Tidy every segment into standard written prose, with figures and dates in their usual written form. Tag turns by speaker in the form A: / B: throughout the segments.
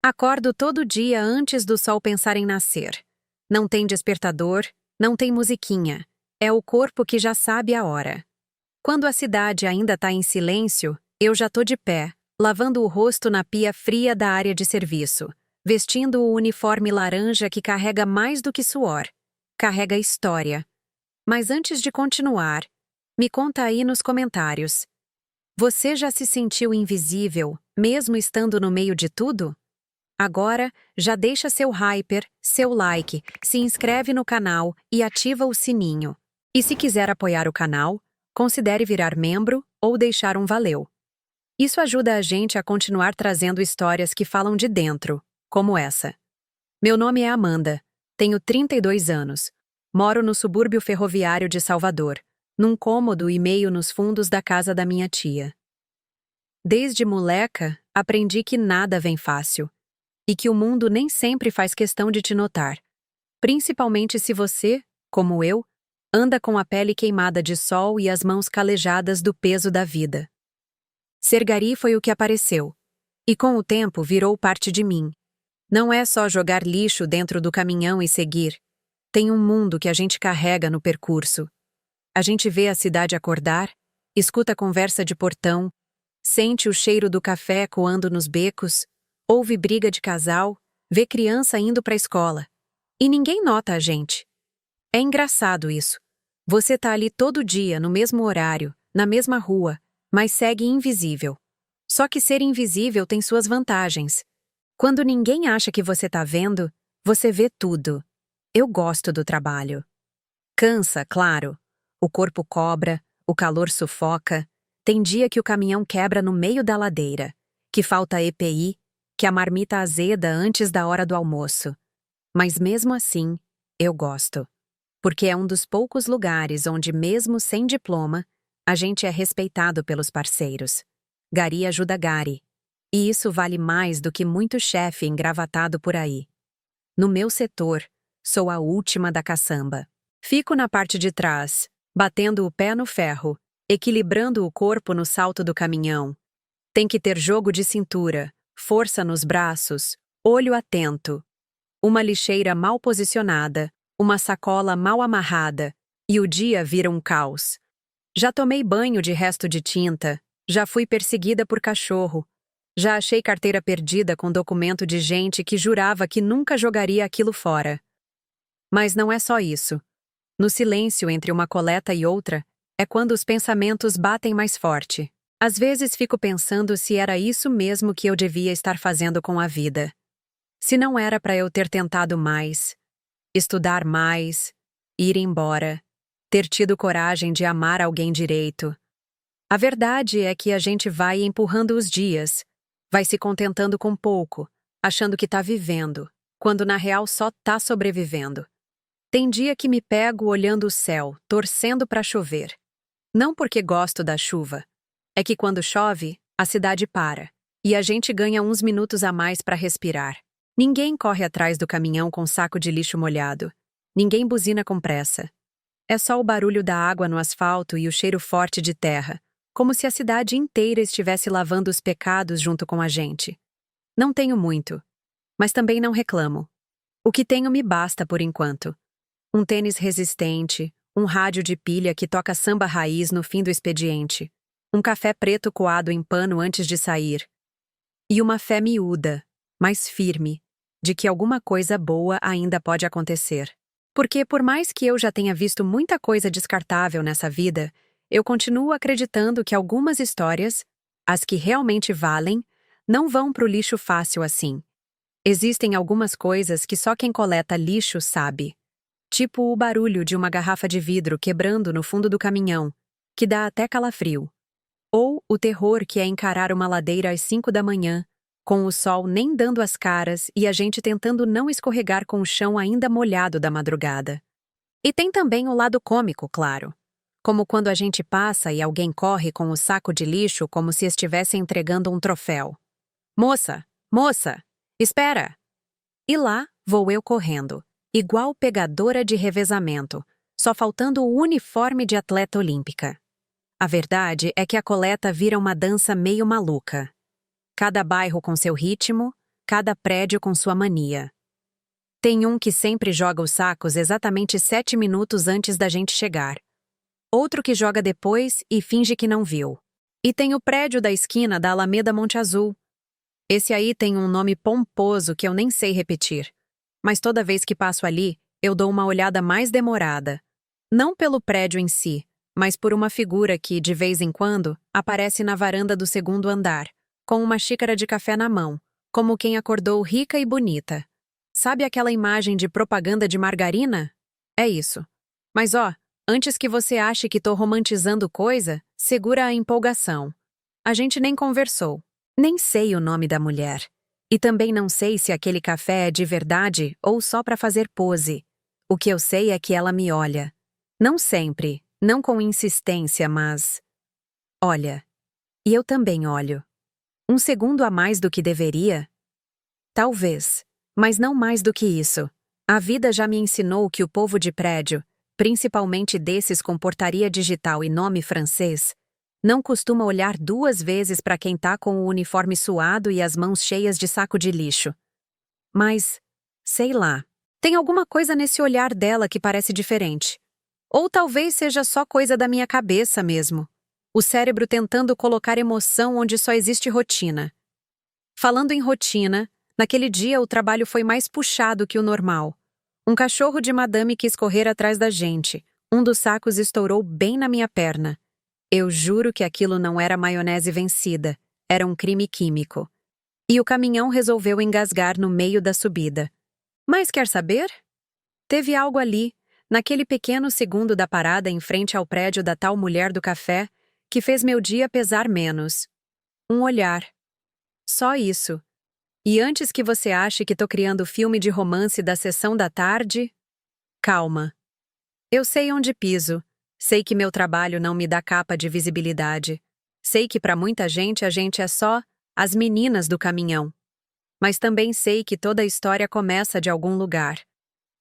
A: Acordo todo dia antes do sol pensar em nascer. Não tem despertador, não tem musiquinha. É o corpo que já sabe a hora. Quando a cidade ainda está em silêncio, eu já tô de pé, lavando o rosto na pia fria da área de serviço, vestindo o uniforme laranja que carrega mais do que suor. Carrega história. Mas antes de continuar, me conta aí nos comentários. Você já se sentiu invisível, mesmo estando no meio de tudo? Agora, já deixa seu hyper, seu like, se inscreve no canal e ativa o sininho. E se quiser apoiar o canal, considere virar membro ou deixar um valeu. Isso ajuda a gente a continuar trazendo histórias que falam de dentro, como essa. Meu nome é Amanda, tenho 32 anos, moro no subúrbio ferroviário de Salvador, num cômodo e meio nos fundos da casa da minha tia. Desde moleca, aprendi que nada vem fácil. E que o mundo nem sempre faz questão de te notar. Principalmente se você, como eu, anda com a pele queimada de sol e as mãos calejadas do peso da vida. Ser gari foi o que apareceu. E com o tempo virou parte de mim. Não é só jogar lixo dentro do caminhão e seguir. Tem um mundo que a gente carrega no percurso. A gente vê a cidade acordar, escuta a conversa de portão, sente o cheiro do café coando nos becos, ouve briga de casal, vê criança indo para a escola. E ninguém nota a gente. É engraçado isso. Você tá ali todo dia, no mesmo horário, na mesma rua, mas segue invisível. Só que ser invisível tem suas vantagens. Quando ninguém acha que você tá vendo, você vê tudo. Eu gosto do trabalho. Cansa, claro. O corpo cobra, o calor sufoca. Tem dia que o caminhão quebra no meio da ladeira, que falta EPI, que a marmita azeda antes da hora do almoço. Mas mesmo assim, eu gosto. Porque é um dos poucos lugares onde, mesmo sem diploma, a gente é respeitado pelos parceiros. Gari ajuda gari. E isso vale mais do que muito chefe engravatado por aí. No meu setor, sou a última da caçamba. Fico na parte de trás, batendo o pé no ferro, equilibrando o corpo no salto do caminhão. Tem que ter jogo de cintura, força nos braços, olho atento. Uma lixeira mal posicionada, uma sacola mal amarrada, e o dia vira um caos. Já tomei banho de resto de tinta, já fui perseguida por cachorro, já achei carteira perdida com documento de gente que jurava que nunca jogaria aquilo fora. Mas não é só isso. No silêncio entre uma coleta e outra, é quando os pensamentos batem mais forte. Às vezes fico pensando se era isso mesmo que eu devia estar fazendo com a vida. Se não era para eu ter tentado mais, estudar mais, ir embora, ter tido coragem de amar alguém direito. A verdade é que a gente vai empurrando os dias, vai se contentando com pouco, achando que tá vivendo, quando na real só tá sobrevivendo. Tem dia que me pego olhando o céu, torcendo para chover. Não porque gosto da chuva. É que quando chove, a cidade para, e a gente ganha uns minutos a mais para respirar. Ninguém corre atrás do caminhão com saco de lixo molhado. Ninguém buzina com pressa. É só o barulho da água no asfalto e o cheiro forte de terra, como se a cidade inteira estivesse lavando os pecados junto com a gente. Não tenho muito, mas também não reclamo. O que tenho me basta por enquanto. Um tênis resistente, um rádio de pilha que toca samba raiz no fim do expediente. Um café preto coado em pano antes de sair. E uma fé miúda, mas firme, de que alguma coisa boa ainda pode acontecer. Porque, por mais que eu já tenha visto muita coisa descartável nessa vida, eu continuo acreditando que algumas histórias, as que realmente valem, não vão pro lixo fácil assim. Existem algumas coisas que só quem coleta lixo sabe. Tipo o barulho de uma garrafa de vidro quebrando no fundo do caminhão, que dá até calafrio. Ou o terror que é encarar uma ladeira às 5 da manhã, com o sol nem dando as caras e a gente tentando não escorregar com o chão ainda molhado da madrugada. E tem também o lado cômico, claro. Como quando a gente passa e alguém corre com o saco de lixo como se estivesse entregando um troféu. Moça! Moça! Espera! E lá vou eu correndo, igual pegadora de revezamento, só faltando o uniforme de atleta olímpica. A verdade é que a coleta vira uma dança meio maluca. Cada bairro com seu ritmo, cada prédio com sua mania. Tem um que sempre joga os sacos exatamente 7 minutos antes da gente chegar. Outro que joga depois e finge que não viu. E tem o prédio da esquina da Alameda Monte Azul. Esse aí tem um nome pomposo que eu nem sei repetir. Mas toda vez que passo ali, eu dou uma olhada mais demorada. Não pelo prédio em si, mas por uma figura que, de vez em quando, aparece na varanda do segundo andar, com uma xícara de café na mão, como quem acordou rica e bonita. Sabe aquela imagem de propaganda de margarina? É isso. Mas antes que você ache que tô romantizando coisa, segura a empolgação. A gente nem conversou. Nem sei o nome da mulher. E também não sei se aquele café é de verdade ou só para fazer pose. O que eu sei é que ela me olha. Não sempre, não com insistência, mas... olha. E eu também olho. Um segundo a mais do que deveria? Talvez, mas não mais do que isso. A vida já me ensinou que o povo de prédio, principalmente desses com portaria digital e nome francês, não costuma olhar 2 vezes para quem tá com o uniforme suado e as mãos cheias de saco de lixo. Mas, sei lá, tem alguma coisa nesse olhar dela que parece diferente. Ou talvez seja só coisa da minha cabeça mesmo. O cérebro tentando colocar emoção onde só existe rotina. Falando em rotina, naquele dia o trabalho foi mais puxado que o normal. Um cachorro de madame quis correr atrás da gente. Um dos sacos estourou bem na minha perna. Eu juro que aquilo não era maionese vencida, era um crime químico. E o caminhão resolveu engasgar no meio da subida. Mas quer saber? Teve algo ali, naquele pequeno segundo da parada em frente ao prédio da tal mulher do café, que fez meu dia pesar menos. Um olhar. Só isso. E antes que você ache que tô criando filme de romance da sessão da tarde, calma. Eu sei onde piso. Sei que meu trabalho não me dá capa de visibilidade. Sei que para muita gente a gente é só as meninas do caminhão. Mas também sei que toda história começa de algum lugar.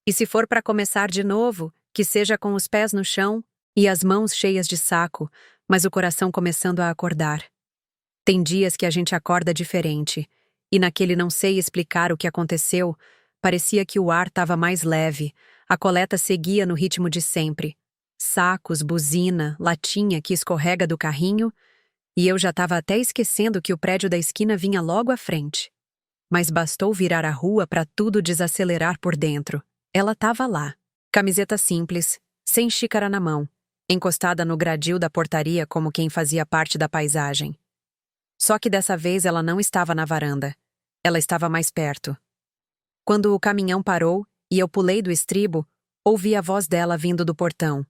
A: E se for para começar de novo, que seja com os pés no chão e as mãos cheias de saco, mas o coração começando a acordar. Tem dias que a gente acorda diferente, e naquele não sei explicar o que aconteceu, parecia que o ar estava mais leve, a coleta seguia no ritmo de sempre. Sacos, buzina, latinha que escorrega do carrinho, e eu já estava até esquecendo que o prédio da esquina vinha logo à frente. Mas bastou virar a rua para tudo desacelerar por dentro. Ela estava lá, camiseta simples, sem xícara na mão, encostada no gradil da portaria como quem fazia parte da paisagem. Só que dessa vez ela não estava na varanda. Ela estava mais perto. Quando o caminhão parou e eu pulei do estribo, ouvi a voz dela vindo do portão.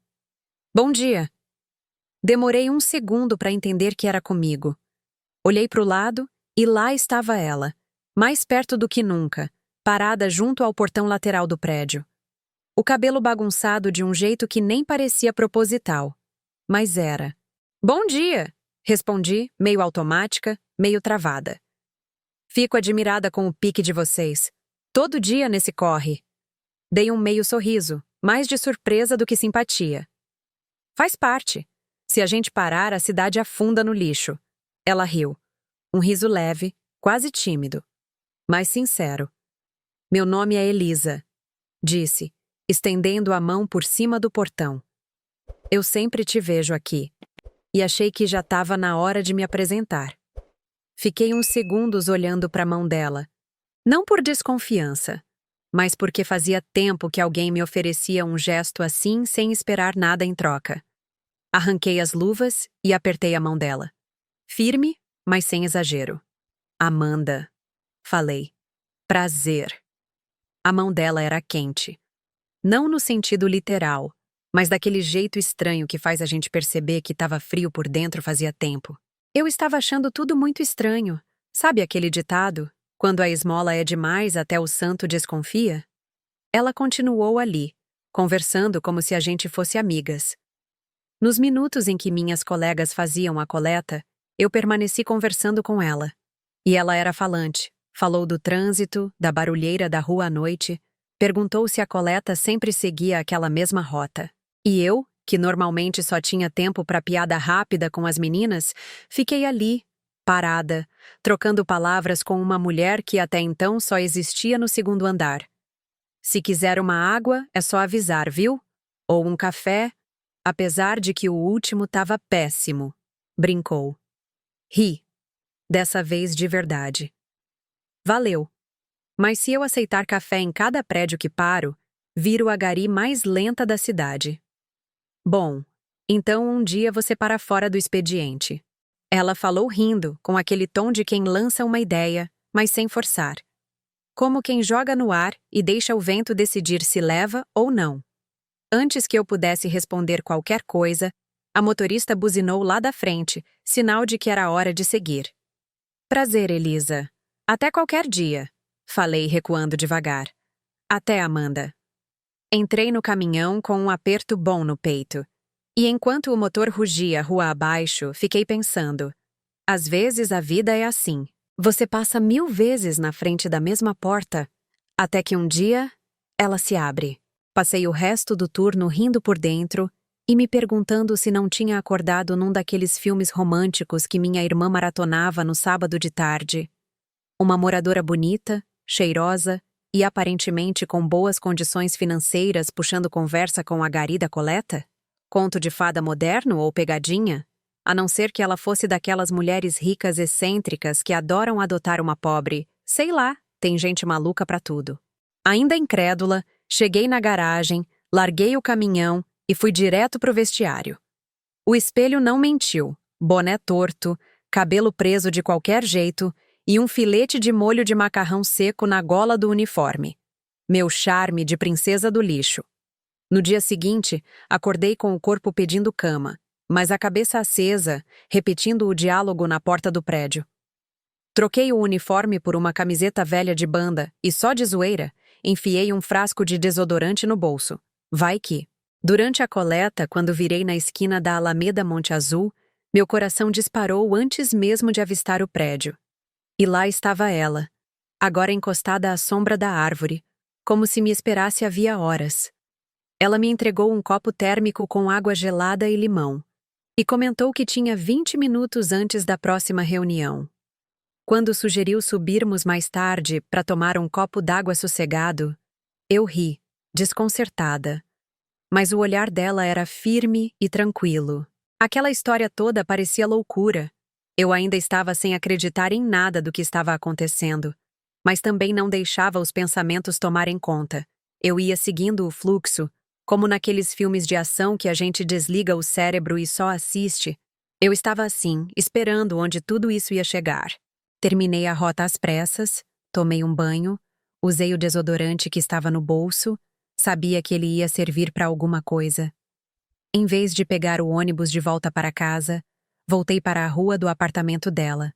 A: Bom dia! Demorei 1 segundo para entender que era comigo. Olhei para o lado e lá estava ela, mais perto do que nunca, parada junto ao portão lateral do prédio. O cabelo bagunçado de um jeito que nem parecia proposital. Mas era. Bom dia! Respondi, meio automática, meio travada. Fico admirada com o pique de vocês. Todo dia nesse corre. Dei um meio sorriso, mais de surpresa do que simpatia. Faz parte. Se a gente parar, a cidade afunda no lixo. Ela riu. Um riso leve, quase tímido. Mas sincero. Meu nome é Elisa, disse, estendendo a mão por cima do portão. Eu sempre te vejo aqui. E achei que já estava na hora de me apresentar. Fiquei uns segundos olhando para a mão dela. Não por desconfiança, mas porque fazia tempo que alguém me oferecia um gesto assim sem esperar nada em troca. Arranquei as luvas e apertei a mão dela. Firme, mas sem exagero. Amanda, falei. Prazer. A mão dela era quente. Não no sentido literal, mas daquele jeito estranho que faz a gente perceber que estava frio por dentro fazia tempo. Eu estava achando tudo muito estranho. Sabe aquele ditado? Quando a esmola é demais, até o santo desconfia? Ela continuou ali, conversando como se a gente fosse amigas. Nos minutos em que minhas colegas faziam a coleta, eu permaneci conversando com ela. E ela era falante. Falou do trânsito, da barulheira da rua à noite, perguntou se a coleta sempre seguia aquela mesma rota. E eu, que normalmente só tinha tempo para piada rápida com as meninas, fiquei ali, parada, trocando palavras com uma mulher que até então só existia no segundo andar. Se quiser uma água, é só avisar, viu? Ou um café, apesar de que o último estava péssimo. Brincou. Ri. Dessa vez de verdade. Valeu. Mas se eu aceitar café em cada prédio que paro, viro a gari mais lenta da cidade. Bom, então um dia você para fora do expediente. Ela falou rindo, com aquele tom de quem lança uma ideia, mas sem forçar. Como quem joga no ar e deixa o vento decidir se leva ou não. Antes que eu pudesse responder qualquer coisa, a motorista buzinou lá da frente, sinal de que era hora de seguir. Prazer, Elisa. Até qualquer dia, falei recuando devagar. Até, Amanda. Entrei no caminhão com um aperto bom no peito. E enquanto o motor rugia rua abaixo, fiquei pensando. Às vezes a vida é assim. Você passa 1000 vezes na frente da mesma porta, até que um dia, ela se abre. Passei o resto do turno rindo por dentro e me perguntando se não tinha acordado num daqueles filmes românticos que minha irmã maratonava no sábado de tarde. Uma moradora bonita, cheirosa e aparentemente com boas condições financeiras puxando conversa com a gari da coleta? Conto de fada moderno ou pegadinha? A não ser que ela fosse daquelas mulheres ricas excêntricas que adoram adotar uma pobre. Sei lá, tem gente maluca pra tudo. Ainda incrédula, cheguei na garagem, larguei o caminhão e fui direto pro vestiário. O espelho não mentiu. Boné torto, cabelo preso de qualquer jeito e um filete de molho de macarrão seco na gola do uniforme. Meu charme de princesa do lixo. No dia seguinte, acordei com o corpo pedindo cama, mas a cabeça acesa, repetindo o diálogo na porta do prédio. Troquei o uniforme por uma camiseta velha de banda e, só de zoeira, enfiei um frasco de desodorante no bolso. Vai que. Durante a coleta, quando virei na esquina da Alameda Monte Azul, meu coração disparou antes mesmo de avistar o prédio. E lá estava ela, agora encostada à sombra da árvore, como se me esperasse havia horas. Ela me entregou um copo térmico com água gelada e limão, e comentou que tinha 20 minutos antes da próxima reunião. Quando sugeriu subirmos mais tarde para tomar um copo d'água sossegado, eu ri, desconcertada. Mas o olhar dela era firme e tranquilo. Aquela história toda parecia loucura. Eu ainda estava sem acreditar em nada do que estava acontecendo, mas também não deixava os pensamentos tomarem conta. Eu ia seguindo o fluxo, como naqueles filmes de ação que a gente desliga o cérebro e só assiste. Eu estava assim, esperando onde tudo isso ia chegar. Terminei a rota às pressas, tomei um banho, usei o desodorante que estava no bolso, sabia que ele ia servir para alguma coisa. Em vez de pegar o ônibus de volta para casa, voltei para a rua do apartamento dela.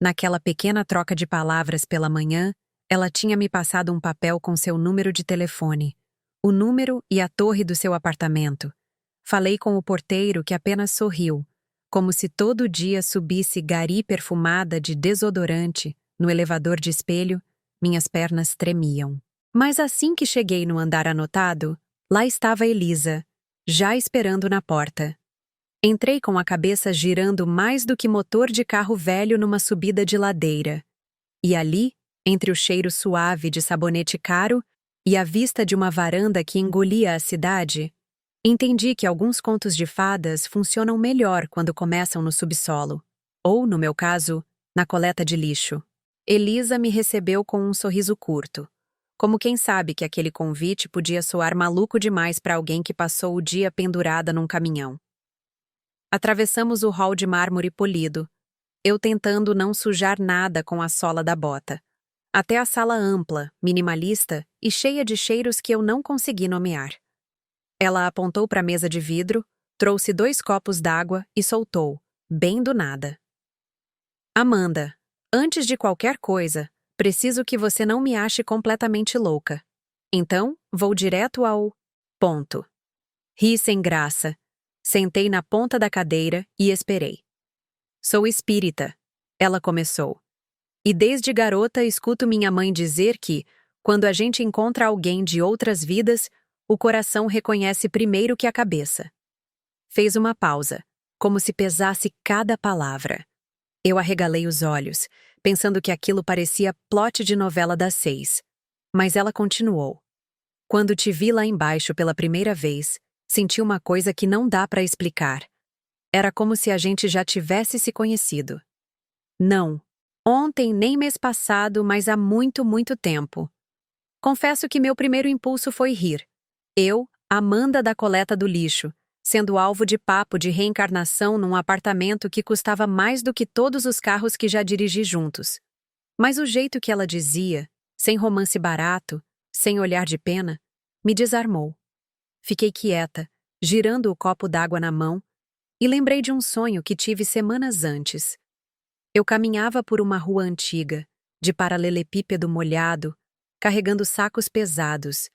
A: Naquela pequena troca de palavras pela manhã, ela tinha me passado um papel com seu número de telefone, o número e a torre do seu apartamento. Falei com o porteiro que apenas sorriu, como se todo dia subisse gari perfumada de desodorante no elevador de espelho, minhas pernas tremiam. Mas assim que cheguei no andar anotado, lá estava Elisa, já esperando na porta. Entrei com a cabeça girando mais do que motor de carro velho numa subida de ladeira. E ali, entre o cheiro suave de sabonete caro e a vista de uma varanda que engolia a cidade, entendi que alguns contos de fadas funcionam melhor quando começam no subsolo, ou, no meu caso, na coleta de lixo. Elisa me recebeu com um sorriso curto, como quem sabe que aquele convite podia soar maluco demais para alguém que passou o dia pendurada num caminhão. Atravessamos o hall de mármore polido, eu tentando não sujar nada com a sola da bota, até a sala ampla, minimalista e cheia de cheiros que eu não consegui nomear. Ela apontou para a mesa de vidro, trouxe 2 copos d'água e soltou, bem do nada. Amanda, antes de qualquer coisa, preciso que você não me ache completamente louca. Então, vou direto ao ponto. Ri sem graça. Sentei na ponta da cadeira e esperei. Sou espírita, ela começou. E desde garota escuto minha mãe dizer que, quando a gente encontra alguém de outras vidas, o coração reconhece primeiro que a cabeça. Fez uma pausa, como se pesasse cada palavra. Eu arregalei os olhos, pensando que aquilo parecia plot de novela das 6. Mas ela continuou. Quando te vi lá embaixo pela primeira vez, senti uma coisa que não dá para explicar. Era como se a gente já tivesse se conhecido. Não. Ontem nem mês passado, mas há muito, muito tempo. Confesso que meu primeiro impulso foi rir. Eu, Amanda da coleta do lixo, sendo alvo de papo de reencarnação num apartamento que custava mais do que todos os carros que já dirigi juntos. Mas o jeito que ela dizia, sem romance barato, sem olhar de pena, me desarmou. Fiquei quieta, girando o copo d'água na mão, e lembrei de um sonho que tive semanas antes. Eu caminhava por uma rua antiga, de paralelepípedo molhado, carregando sacos pesados,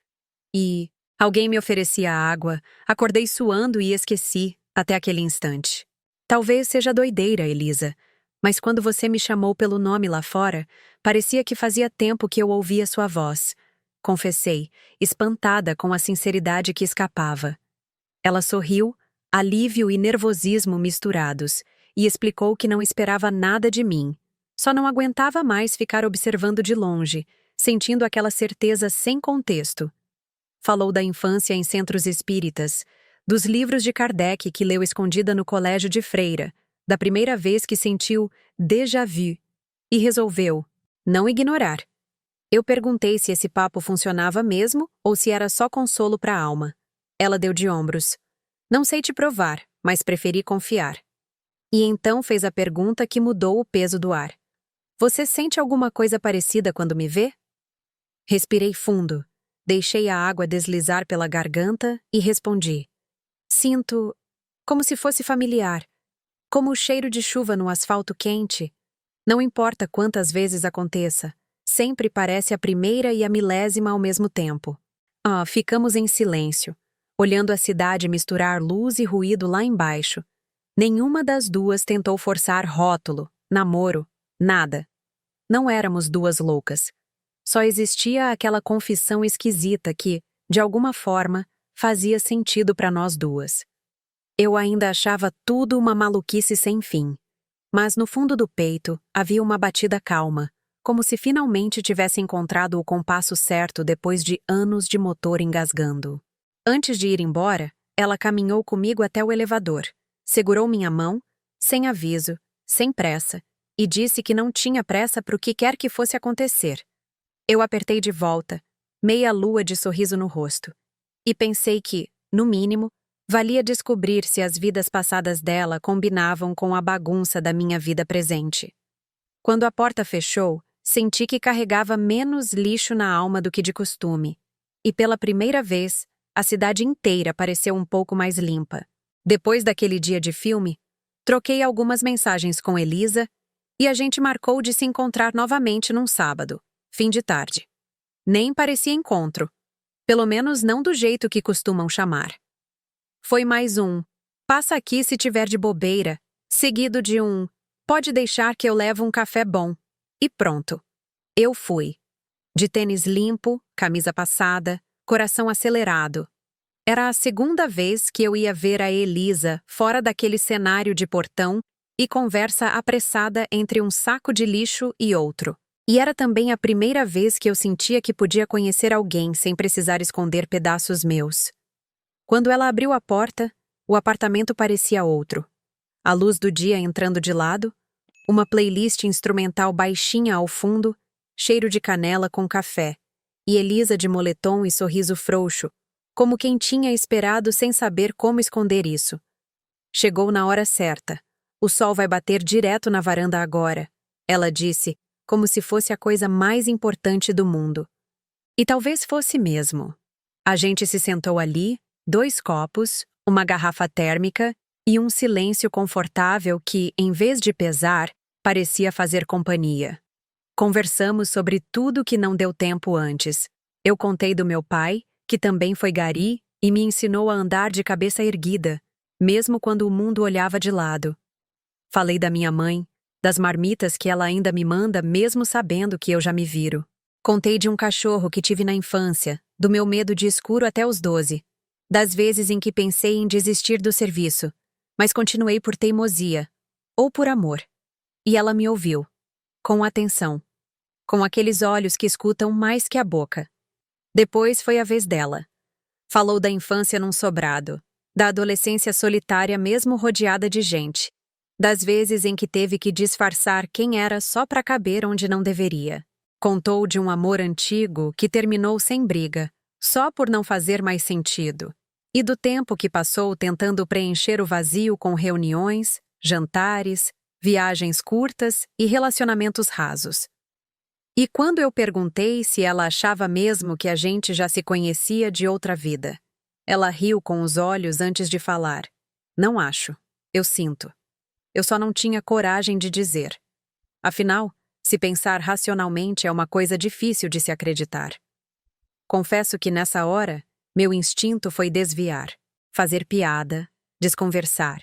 A: e alguém me oferecia água, acordei suando e esqueci, até aquele instante. Talvez seja doideira, Elisa, mas quando você me chamou pelo nome lá fora, parecia que fazia tempo que eu ouvia sua voz. Confessei, espantada com a sinceridade que escapava. Ela sorriu, alívio e nervosismo misturados, e explicou que não esperava nada de mim. Só não aguentava mais ficar observando de longe, sentindo aquela certeza sem contexto. Falou da infância em centros espíritas, dos livros de Kardec que leu escondida no colégio de freira, da primeira vez que sentiu déjà vu, e resolveu não ignorar. Eu perguntei se esse papo funcionava mesmo ou se era só consolo para a alma. Ela deu de ombros. Não sei te provar, mas preferi confiar. E então fez a pergunta que mudou o peso do ar. Você sente alguma coisa parecida quando me vê? Respirei fundo. Deixei a água deslizar pela garganta e respondi. Sinto como se fosse familiar, como o cheiro de chuva no asfalto quente. Não importa quantas vezes aconteça, sempre parece a primeira e a milésima ao mesmo tempo. Ficamos em silêncio, olhando a cidade misturar luz e ruído lá embaixo. Nenhuma das duas tentou forçar rótulo, namoro, nada. Não éramos duas loucas. Só existia aquela confissão esquisita que, de alguma forma, fazia sentido para nós duas. Eu ainda achava tudo uma maluquice sem fim. Mas no fundo do peito havia uma batida calma, como se finalmente tivesse encontrado o compasso certo depois de anos de motor engasgando. Antes de ir embora, ela caminhou comigo até o elevador, segurou minha mão, sem aviso, sem pressa, e disse que não tinha pressa para o que quer que fosse acontecer. Eu apertei de volta, meia lua de sorriso no rosto, e pensei que, no mínimo, valia descobrir se as vidas passadas dela combinavam com a bagunça da minha vida presente. Quando a porta fechou, senti que carregava menos lixo na alma do que de costume, e pela primeira vez, a cidade inteira pareceu um pouco mais limpa. Depois daquele dia de filme, troquei algumas mensagens com Elisa e a gente marcou de se encontrar novamente num sábado, fim de tarde. Nem parecia encontro, pelo menos não do jeito que costumam chamar. Foi mais um "passa aqui se tiver de bobeira", seguido de um "pode deixar que eu levo um café bom", e pronto. Eu fui. De tênis limpo, camisa passada, coração acelerado. Era a segunda vez que eu ia ver a Elisa fora daquele cenário de portão e conversa apressada entre um saco de lixo e outro. E era também a primeira vez que eu sentia que podia conhecer alguém sem precisar esconder pedaços meus. Quando ela abriu a porta, o apartamento parecia outro. A luz do dia entrando de lado, uma playlist instrumental baixinha ao fundo, cheiro de canela com café, e Elisa de moletom e sorriso frouxo, como quem tinha esperado sem saber como esconder isso. Chegou na hora certa. O sol vai bater direto na varanda agora, ela disse, como se fosse a coisa mais importante do mundo. E talvez fosse mesmo. A gente se sentou ali, 2 copos, uma garrafa térmica e um silêncio confortável que, em vez de pesar, parecia fazer companhia. Conversamos sobre tudo que não deu tempo antes. Eu contei do meu pai, que também foi gari, e me ensinou a andar de cabeça erguida, mesmo quando o mundo olhava de lado. Falei da minha mãe, das marmitas que ela ainda me manda mesmo sabendo que eu já me viro. Contei de um cachorro que tive na infância, do meu medo de escuro até os 12, das vezes em que pensei em desistir do serviço, mas continuei por teimosia, ou por amor. E ela me ouviu, com atenção, com aqueles olhos que escutam mais que a boca. Depois foi a vez dela. Falou da infância num sobrado, da adolescência solitária mesmo rodeada de gente, das vezes em que teve que disfarçar quem era só para caber onde não deveria. Contou de um amor antigo que terminou sem briga, só por não fazer mais sentido, e do tempo que passou tentando preencher o vazio com reuniões, jantares, viagens curtas e relacionamentos rasos. E quando eu perguntei se ela achava mesmo que a gente já se conhecia de outra vida, ela riu com os olhos antes de falar. Não acho. Eu sinto. Eu só não tinha coragem de dizer. Afinal, se pensar racionalmente é uma coisa difícil de se acreditar. Confesso que nessa hora, meu instinto foi desviar, fazer piada, desconversar.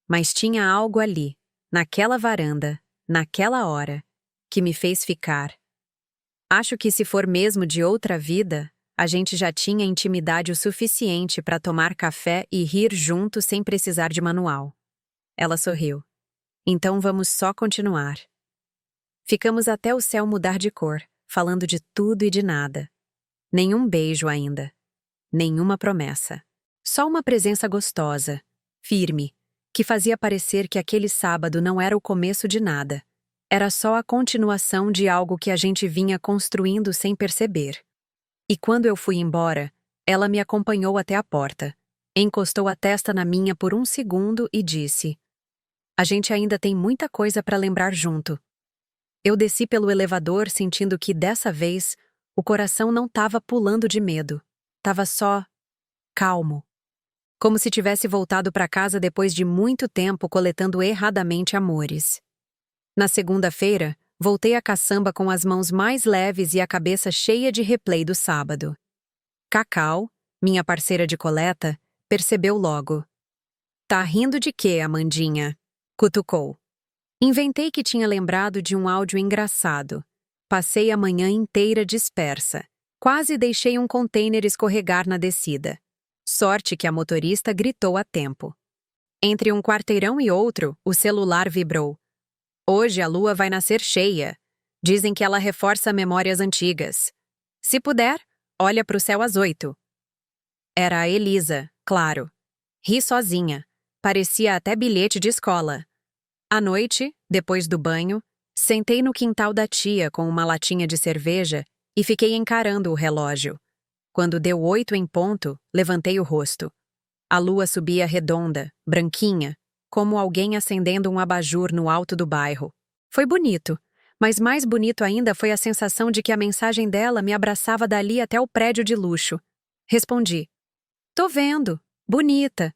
A: Mas tinha algo ali, naquela varanda, naquela hora, que me fez ficar. Acho que se for mesmo de outra vida, a gente já tinha intimidade o suficiente para tomar café e rir junto sem precisar de manual. Ela sorriu. Então vamos só continuar. Ficamos até o céu mudar de cor, falando de tudo e de nada. Nenhum beijo ainda. Nenhuma promessa. Só uma presença gostosa, firme, que fazia parecer que aquele sábado não era o começo de nada. Era só a continuação de algo que a gente vinha construindo sem perceber. E quando eu fui embora, ela me acompanhou até a porta, encostou a testa na minha por um segundo e disse: "A gente ainda tem muita coisa para lembrar junto." Eu desci pelo elevador sentindo que, dessa vez, o coração não estava pulando de medo. Tava só calmo. Como se tivesse voltado para casa depois de muito tempo coletando erradamente amores. Na segunda-feira, voltei à caçamba com as mãos mais leves e a cabeça cheia de replay do sábado. Cacau, minha parceira de coleta, percebeu logo. "Tá rindo de quê, Amandinha?" cutucou. Inventei que tinha lembrado de um áudio engraçado. Passei a manhã inteira dispersa. Quase deixei um container escorregar na descida. Sorte que a motorista gritou a tempo. Entre um quarteirão e outro, o celular vibrou. "Hoje a lua vai nascer cheia. Dizem que ela reforça memórias antigas. Se puder, olha pro céu às 8. Era a Elisa, claro. Ri sozinha. Parecia até bilhete de escola. À noite, depois do banho, sentei no quintal da tia com uma latinha de cerveja e fiquei encarando o relógio. Quando deu 8 em ponto, levantei o rosto. A lua subia redonda, branquinha, como alguém acendendo um abajur no alto do bairro. Foi bonito, mas mais bonito ainda foi a sensação de que a mensagem dela me abraçava dali até o prédio de luxo. Respondi: "Tô vendo. Bonita.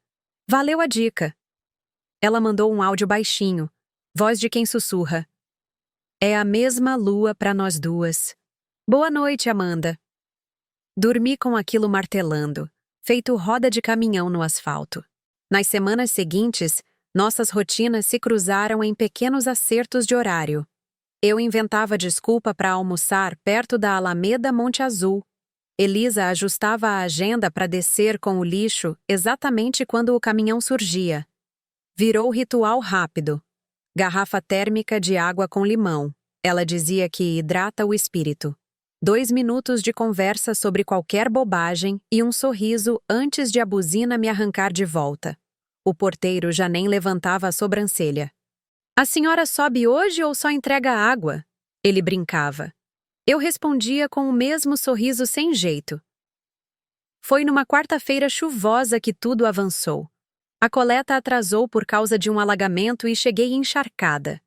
A: Valeu a dica." Ela mandou um áudio baixinho, voz de quem sussurra: "É a mesma lua para nós duas. Boa noite, Amanda." Dormi com aquilo martelando, feito roda de caminhão no asfalto. Nas semanas seguintes, nossas rotinas se cruzaram em pequenos acertos de horário. Eu inventava desculpa para almoçar perto da Alameda Monte Azul. Elisa ajustava a agenda para descer com o lixo exatamente quando o caminhão surgia. Virou ritual rápido. Garrafa térmica de água com limão. Ela dizia que hidrata o espírito. 2 minutos de conversa sobre qualquer bobagem e um sorriso antes de a buzina me arrancar de volta. O porteiro já nem levantava a sobrancelha. "A senhora sobe hoje ou só entrega água?" Ele brincava. Eu respondia com o mesmo sorriso sem jeito. Foi numa quarta-feira chuvosa que tudo avançou. A coleta atrasou por causa de um alagamento e cheguei encharcada.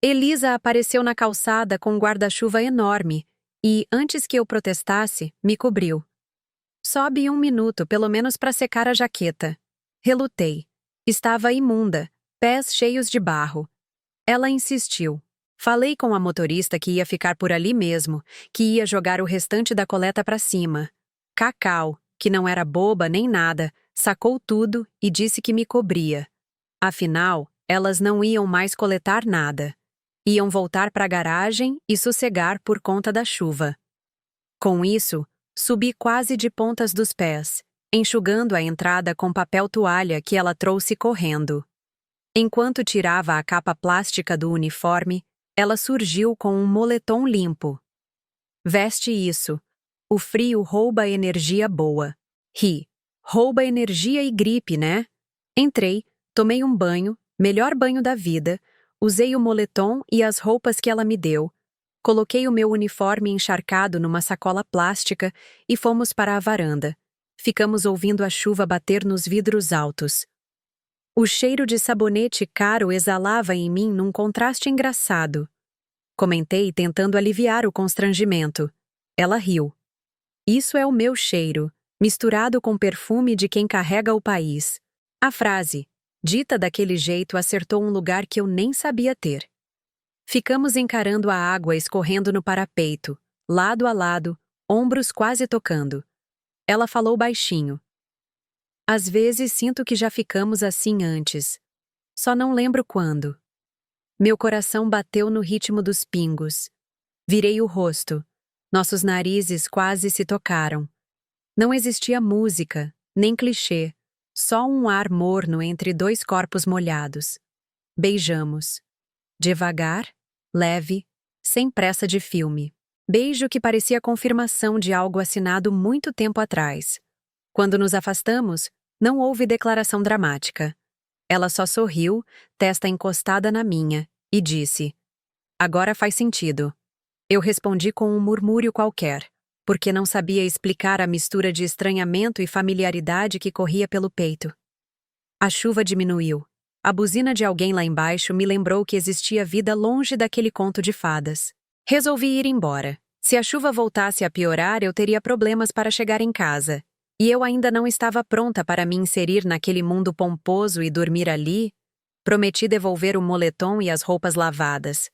A: Elisa apareceu na calçada com um guarda-chuva enorme e, antes que eu protestasse, me cobriu. "Sobe 1 minuto, pelo menos para secar a jaqueta." Relutei. Estava imunda, pés cheios de barro. Ela insistiu. Falei com a motorista que ia ficar por ali mesmo, que ia jogar o restante da coleta para cima. Cacau, que não era boba nem nada, sacou tudo e disse que me cobria. Afinal, elas não iam mais coletar nada. Iam voltar para a garagem e sossegar por conta da chuva. Com isso, subi quase de pontas dos pés, enxugando a entrada com papel toalha que ela trouxe correndo. Enquanto tirava a capa plástica do uniforme, ela surgiu com um moletom limpo. Veste isso. O frio rouba energia boa. Ri. Rouba energia e gripe, né? Entrei, tomei um banho, melhor banho da vida, usei o moletom e as roupas que ela me deu, coloquei o meu uniforme encharcado numa sacola plástica e fomos para a varanda. Ficamos ouvindo a chuva bater nos vidros altos. O cheiro de sabonete caro exalava em mim num contraste engraçado. Comentei, tentando aliviar o constrangimento. Ela riu. Isso é o meu cheiro, misturado com perfume de quem carrega o país. A frase, dita daquele jeito, acertou um lugar que eu nem sabia ter. Ficamos encarando a água escorrendo no parapeito, lado a lado, ombros quase tocando. Ela falou baixinho. Às vezes sinto que já ficamos assim antes. Só não lembro quando. Meu coração bateu no ritmo dos pingos. Virei o rosto. Nossos narizes quase se tocaram. Não existia música, nem clichê, só um ar morno entre dois corpos molhados. Beijamos. Devagar, leve, sem pressa de filme. Beijo que parecia confirmação de algo assinado muito tempo atrás. Quando nos afastamos, não houve declaração dramática. Ela só sorriu, testa encostada na minha, e disse: "Agora faz sentido." Eu respondi com um murmúrio qualquer, porque não sabia explicar a mistura de estranhamento e familiaridade que corria pelo peito. A chuva diminuiu. A buzina de alguém lá embaixo me lembrou que existia vida longe daquele conto de fadas. Resolvi ir embora. Se a chuva voltasse a piorar, eu teria problemas para chegar em casa. E eu ainda não estava pronta para me inserir naquele mundo pomposo e dormir ali. Prometi devolver o moletom e as roupas lavadas.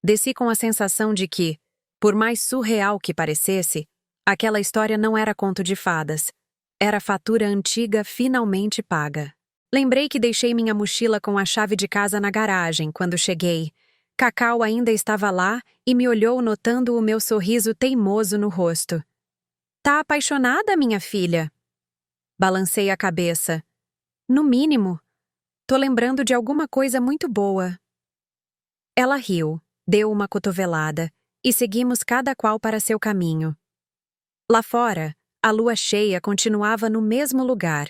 A: Desci com a sensação de que, por mais surreal que parecesse, aquela história não era conto de fadas. Era fatura antiga finalmente paga. Lembrei que deixei minha mochila com a chave de casa na garagem quando cheguei. Cacau ainda estava lá e me olhou notando o meu sorriso teimoso no rosto. "Tá apaixonada, minha filha?" Balancei a cabeça. "No mínimo. Tô lembrando de alguma coisa muito boa." Ela riu, deu uma cotovelada, e seguimos cada qual para seu caminho. Lá fora, a lua cheia continuava no mesmo lugar,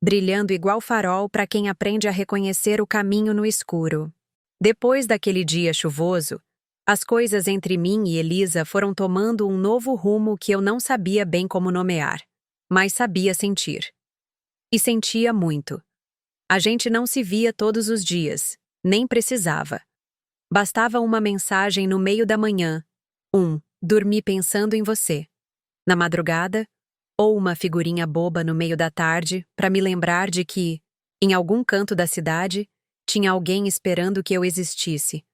A: brilhando igual farol para quem aprende a reconhecer o caminho no escuro. Depois daquele dia chuvoso, as coisas entre mim e Elisa foram tomando um novo rumo que eu não sabia bem como nomear, mas sabia sentir. E sentia muito. A gente não se via todos os dias, nem precisava. Bastava uma mensagem no meio da manhã. Dormi pensando em você. Na madrugada, ou uma figurinha boba no meio da tarde para me lembrar de que, em algum canto da cidade, tinha alguém esperando que eu existisse.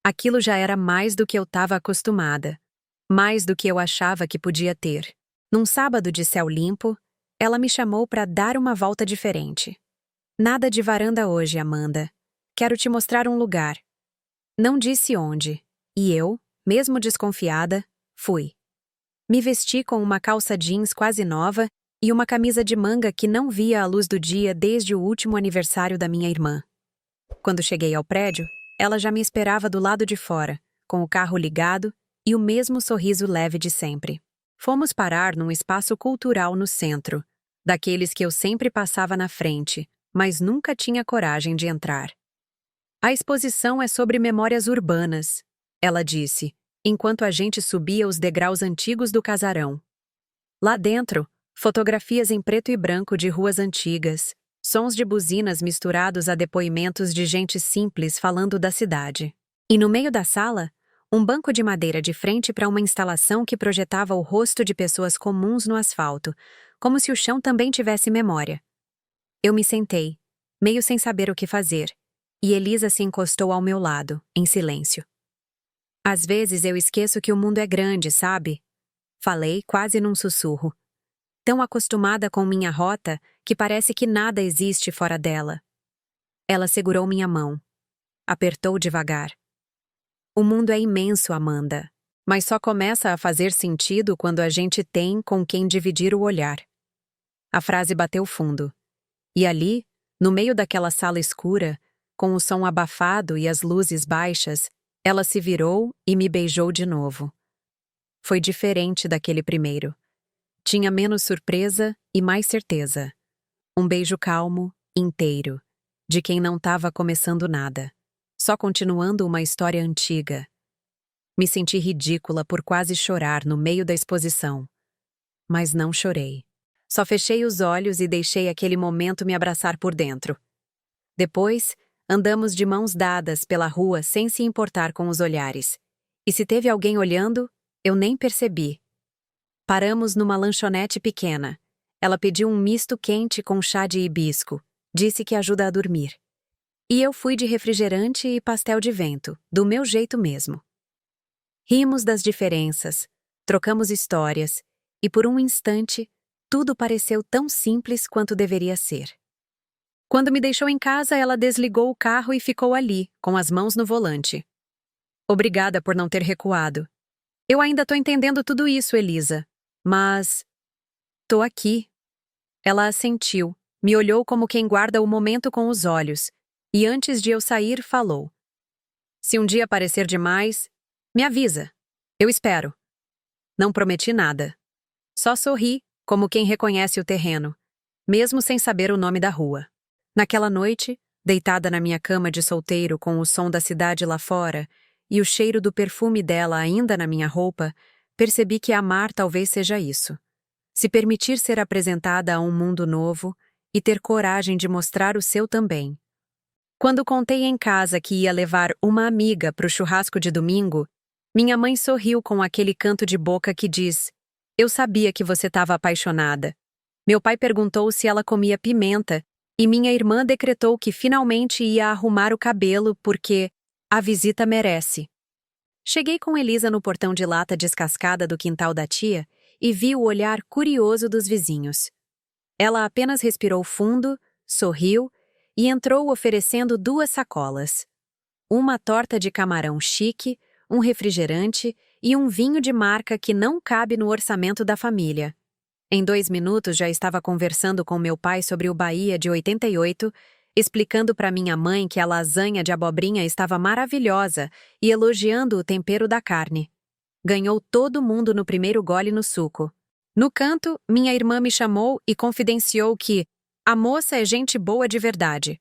A: Aquilo já era mais do que eu estava acostumada, mais do que eu achava que podia ter. Num sábado de céu limpo, ela me chamou para dar uma volta diferente. "Nada de varanda hoje, Amanda. Quero te mostrar um lugar." Não disse onde, e eu, mesmo desconfiada, fui. Me vesti com uma calça jeans quase nova e uma camisa de manga que não via a luz do dia desde o último aniversário da minha irmã. Quando cheguei ao prédio, ela já me esperava do lado de fora, com o carro ligado e o mesmo sorriso leve de sempre. Fomos parar num espaço cultural no centro, daqueles que eu sempre passava na frente, mas nunca tinha coragem de entrar. "A exposição é sobre memórias urbanas", ela disse, enquanto a gente subia os degraus antigos do casarão. Lá dentro, fotografias em preto e branco de ruas antigas, sons de buzinas misturados a depoimentos de gente simples falando da cidade. E no meio da sala, um banco de madeira de frente para uma instalação que projetava o rosto de pessoas comuns no asfalto, como se o chão também tivesse memória. Eu me sentei, meio sem saber o que fazer, e Elisa se encostou ao meu lado, em silêncio. "Às vezes eu esqueço que o mundo é grande, sabe?" Falei, quase num sussurro. Tão acostumada com minha rota que parece que nada existe fora dela. Ela segurou minha mão. Apertou devagar. "O mundo é imenso, Amanda, mas só começa a fazer sentido quando a gente tem com quem dividir o olhar." A frase bateu fundo. E ali, no meio daquela sala escura, com o som abafado e as luzes baixas, ela se virou e me beijou de novo. Foi diferente daquele primeiro. Tinha menos surpresa e mais certeza. Um beijo calmo, inteiro, de quem não estava começando nada, só continuando uma história antiga. Me senti ridícula por quase chorar no meio da exposição. Mas não chorei. Só fechei os olhos e deixei aquele momento me abraçar por dentro. Depois, andamos de mãos dadas pela rua sem se importar com os olhares. E se teve alguém olhando, eu nem percebi. Paramos numa lanchonete pequena. Ela pediu um misto quente com chá de hibisco. Disse que ajuda a dormir. E eu fui de refrigerante e pastel de vento, do meu jeito mesmo. Rimos das diferenças, trocamos histórias, e por um instante, tudo pareceu tão simples quanto deveria ser. Quando me deixou em casa, ela desligou o carro e ficou ali, com as mãos no volante. Obrigada por não ter recuado. Eu ainda tô entendendo tudo isso, Elisa. Mas... tô aqui. Ela assentiu, me olhou como quem guarda o momento com os olhos, e antes de eu sair, falou. Se um dia parecer demais, me avisa. Eu espero. Não prometi nada. Só sorri, como quem reconhece o terreno, mesmo sem saber o nome da rua. Naquela noite, deitada na minha cama de solteiro com o som da cidade lá fora e o cheiro do perfume dela ainda na minha roupa, percebi que amar talvez seja isso. Se permitir ser apresentada a um mundo novo e ter coragem de mostrar o seu também. Quando contei em casa que ia levar uma amiga para o churrasco de domingo, minha mãe sorriu com aquele canto de boca que diz: eu sabia que você estava apaixonada. Meu pai perguntou se ela comia pimenta e minha irmã decretou que finalmente ia arrumar o cabelo porque a visita merece. Cheguei com Elisa no portão de lata descascada do quintal da tia e vi o olhar curioso dos vizinhos. Ela apenas respirou fundo, sorriu e entrou oferecendo 2 sacolas. Uma torta de camarão chique, um refrigerante e um vinho de marca que não cabe no orçamento da família. Em 2 minutos já estava conversando com meu pai sobre o Bahia de 88, explicando para minha mãe que a lasanha de abobrinha estava maravilhosa e elogiando o tempero da carne. Ganhou todo mundo no primeiro gole no suco. No canto, minha irmã me chamou e confidenciou que a moça é gente boa de verdade.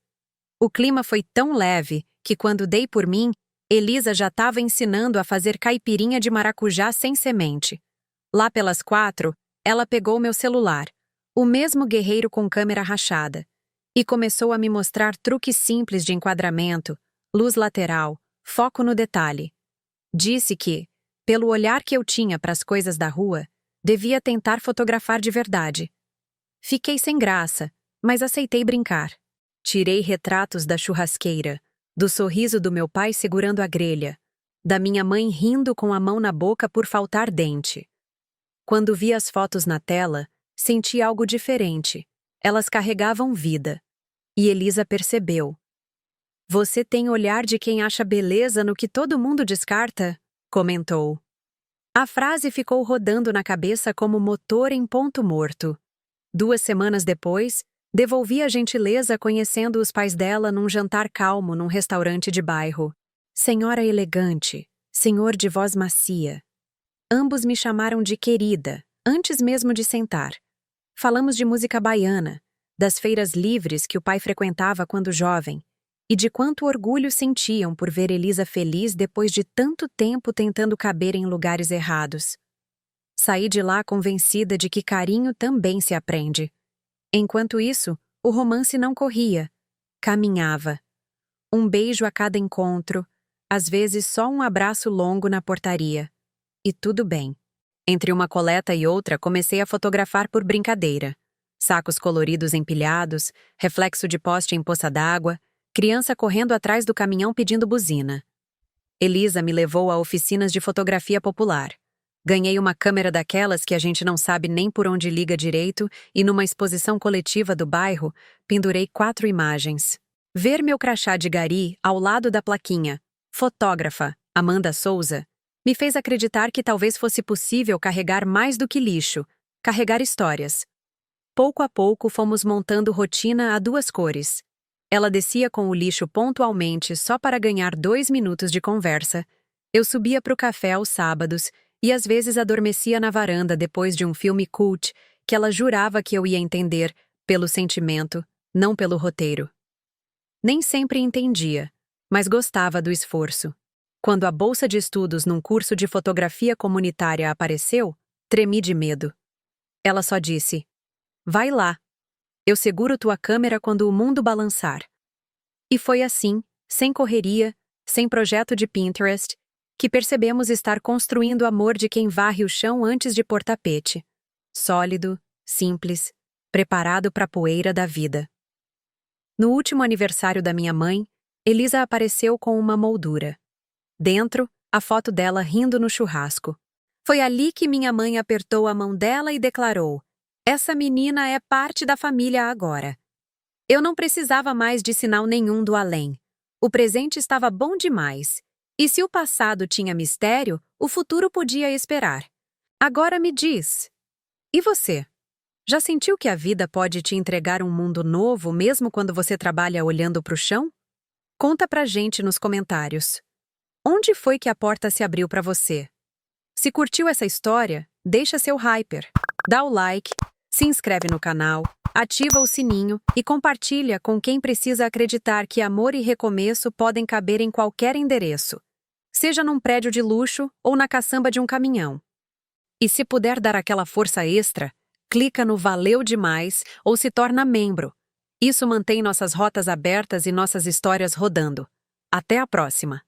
A: O clima foi tão leve que quando dei por mim, Elisa já estava ensinando a fazer caipirinha de maracujá sem semente. Lá pelas 4, ela pegou meu celular, o mesmo guerreiro com câmera rachada, e começou a me mostrar truques simples de enquadramento, luz lateral, foco no detalhe. Disse que, pelo olhar que eu tinha para as coisas da rua, devia tentar fotografar de verdade. Fiquei sem graça, mas aceitei brincar. Tirei retratos da churrasqueira, do sorriso do meu pai segurando a grelha, da minha mãe rindo com a mão na boca por faltar dente. Quando vi as fotos na tela, senti algo diferente. Elas carregavam vida. E Elisa percebeu. Você tem olhar de quem acha beleza no que todo mundo descarta? Comentou. A frase ficou rodando na cabeça como motor em ponto morto. 2 semanas depois, devolvi a gentileza conhecendo os pais dela num jantar calmo num restaurante de bairro. Senhora elegante, senhor de voz macia. Ambos me chamaram de querida, antes mesmo de sentar. Falamos de música baiana, das feiras livres que o pai frequentava quando jovem, e de quanto orgulho sentiam por ver Elisa feliz depois de tanto tempo tentando caber em lugares errados. Saí de lá convencida de que carinho também se aprende. Enquanto isso, o romance não corria, caminhava. Um beijo a cada encontro, às vezes só um abraço longo na portaria. E tudo bem. Entre uma coleta e outra, comecei a fotografar por brincadeira. Sacos coloridos empilhados, reflexo de poste em poça d'água, criança correndo atrás do caminhão pedindo buzina. Elisa me levou a oficinas de fotografia popular. Ganhei uma câmera daquelas que a gente não sabe nem por onde liga direito e numa exposição coletiva do bairro, pendurei 4 imagens. Ver meu crachá de gari ao lado da plaquinha, fotógrafa, Amanda Souza, me fez acreditar que talvez fosse possível carregar mais do que lixo, carregar histórias. Pouco a pouco fomos montando rotina a 2 cores. Ela descia com o lixo pontualmente só para ganhar 2 minutos de conversa. Eu subia para o café aos sábados e às vezes adormecia na varanda depois de um filme cult que ela jurava que eu ia entender pelo sentimento, não pelo roteiro. Nem sempre entendia, mas gostava do esforço. Quando a bolsa de estudos num curso de fotografia comunitária apareceu, tremi de medo. Ela só disse: "Vai lá. Eu seguro tua câmera quando o mundo balançar." E foi assim, sem correria, sem projeto de Pinterest, que percebemos estar construindo o amor de quem varre o chão antes de pôr tapete. Sólido, simples, preparado para a poeira da vida. No último aniversário da minha mãe, Elisa apareceu com uma moldura. Dentro, a foto dela rindo no churrasco. Foi ali que minha mãe apertou a mão dela e declarou: "Essa menina é parte da família agora." Eu não precisava mais de sinal nenhum do além. O presente estava bom demais. E se o passado tinha mistério, o futuro podia esperar. Agora me diz, e você? Já sentiu que a vida pode te entregar um mundo novo mesmo quando você trabalha olhando para o chão? Conta pra gente nos comentários. Onde foi que a porta se abriu para você? Se curtiu essa história, deixa seu hyper, dá o like, se inscreve no canal, ativa o sininho e compartilha com quem precisa acreditar que amor e recomeço podem caber em qualquer endereço, seja num prédio de luxo ou na caçamba de um caminhão. E se puder dar aquela força extra, clica no Valeu Demais ou se torna membro. Isso mantém nossas rotas abertas e nossas histórias rodando. Até a próxima!